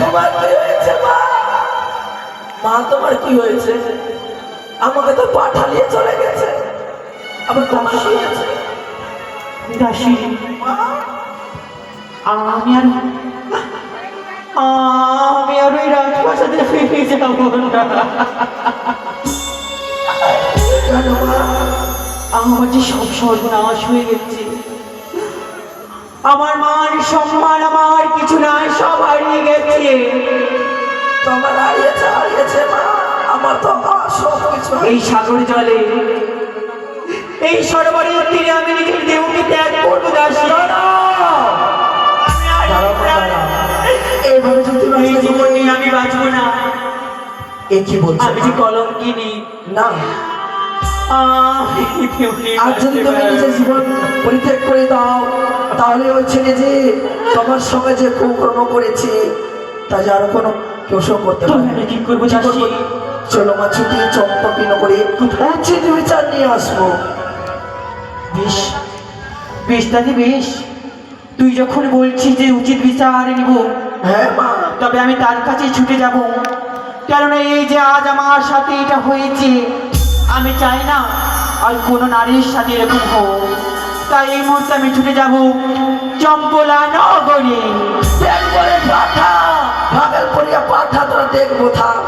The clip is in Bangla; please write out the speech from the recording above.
তোমার কি হয়েছে মা? মা তোমার কি হয়েছে? আমাকে তো পাঠালিয়ে চলে গেছে, আবার তোমার কি হয়েছে? দাসী, আমি আর ওই রাজপ্রাসাদে ফিরে যাব না। কেন মা? আমার যে সব সর্বনাশ হয়ে গেছে, আমার মান সম্মান আমার কিছু নাই, সব হারিয়ে গেছে। তোমার হারিয়েছে মা, আমার তো সব কিছু। এই সাগর জলে, এই সরোবরের তীরে আমি নিজের দেহকে ত্যাগ করবো দাসী। এইভাবে যদি এই জীবন নিয়ে আমি বাঁচবো না। এ কি বলছো? আমি যে কলঙ্কিনী না, আর যদি তুমি নিজের জীবন পরিত্যাগ করে দাও, তাহলে ওই ছেলে যে তোমার সঙ্গে যে কুকর্ম করেছে তা যে আরো কোনো কেউ করতে পারে। আমি কি করবো দাসী? চলো মা, ছুটি চম্পকি নগরে উচিত বিচার নিয়ে আসবো। বেশ বেশ দাদি, বেশ। তুই যখন বলছিস যে উচিত বিচার নিব, হ্যাঁ মা, তবে আমি তার কাছে ছুটে যাব। কেননা এই যে আজ আমার সাথে এটা হয়েছে, আমি চাই না আর কোনো নারীর সাথে এরকম হোক। তাই এই মুহূর্তে আমি ছুটে যাব চম্পলা নগরে। দেখবো পাঠা ভাগের করিয়া পাঠা তোরা দেখবো থাক।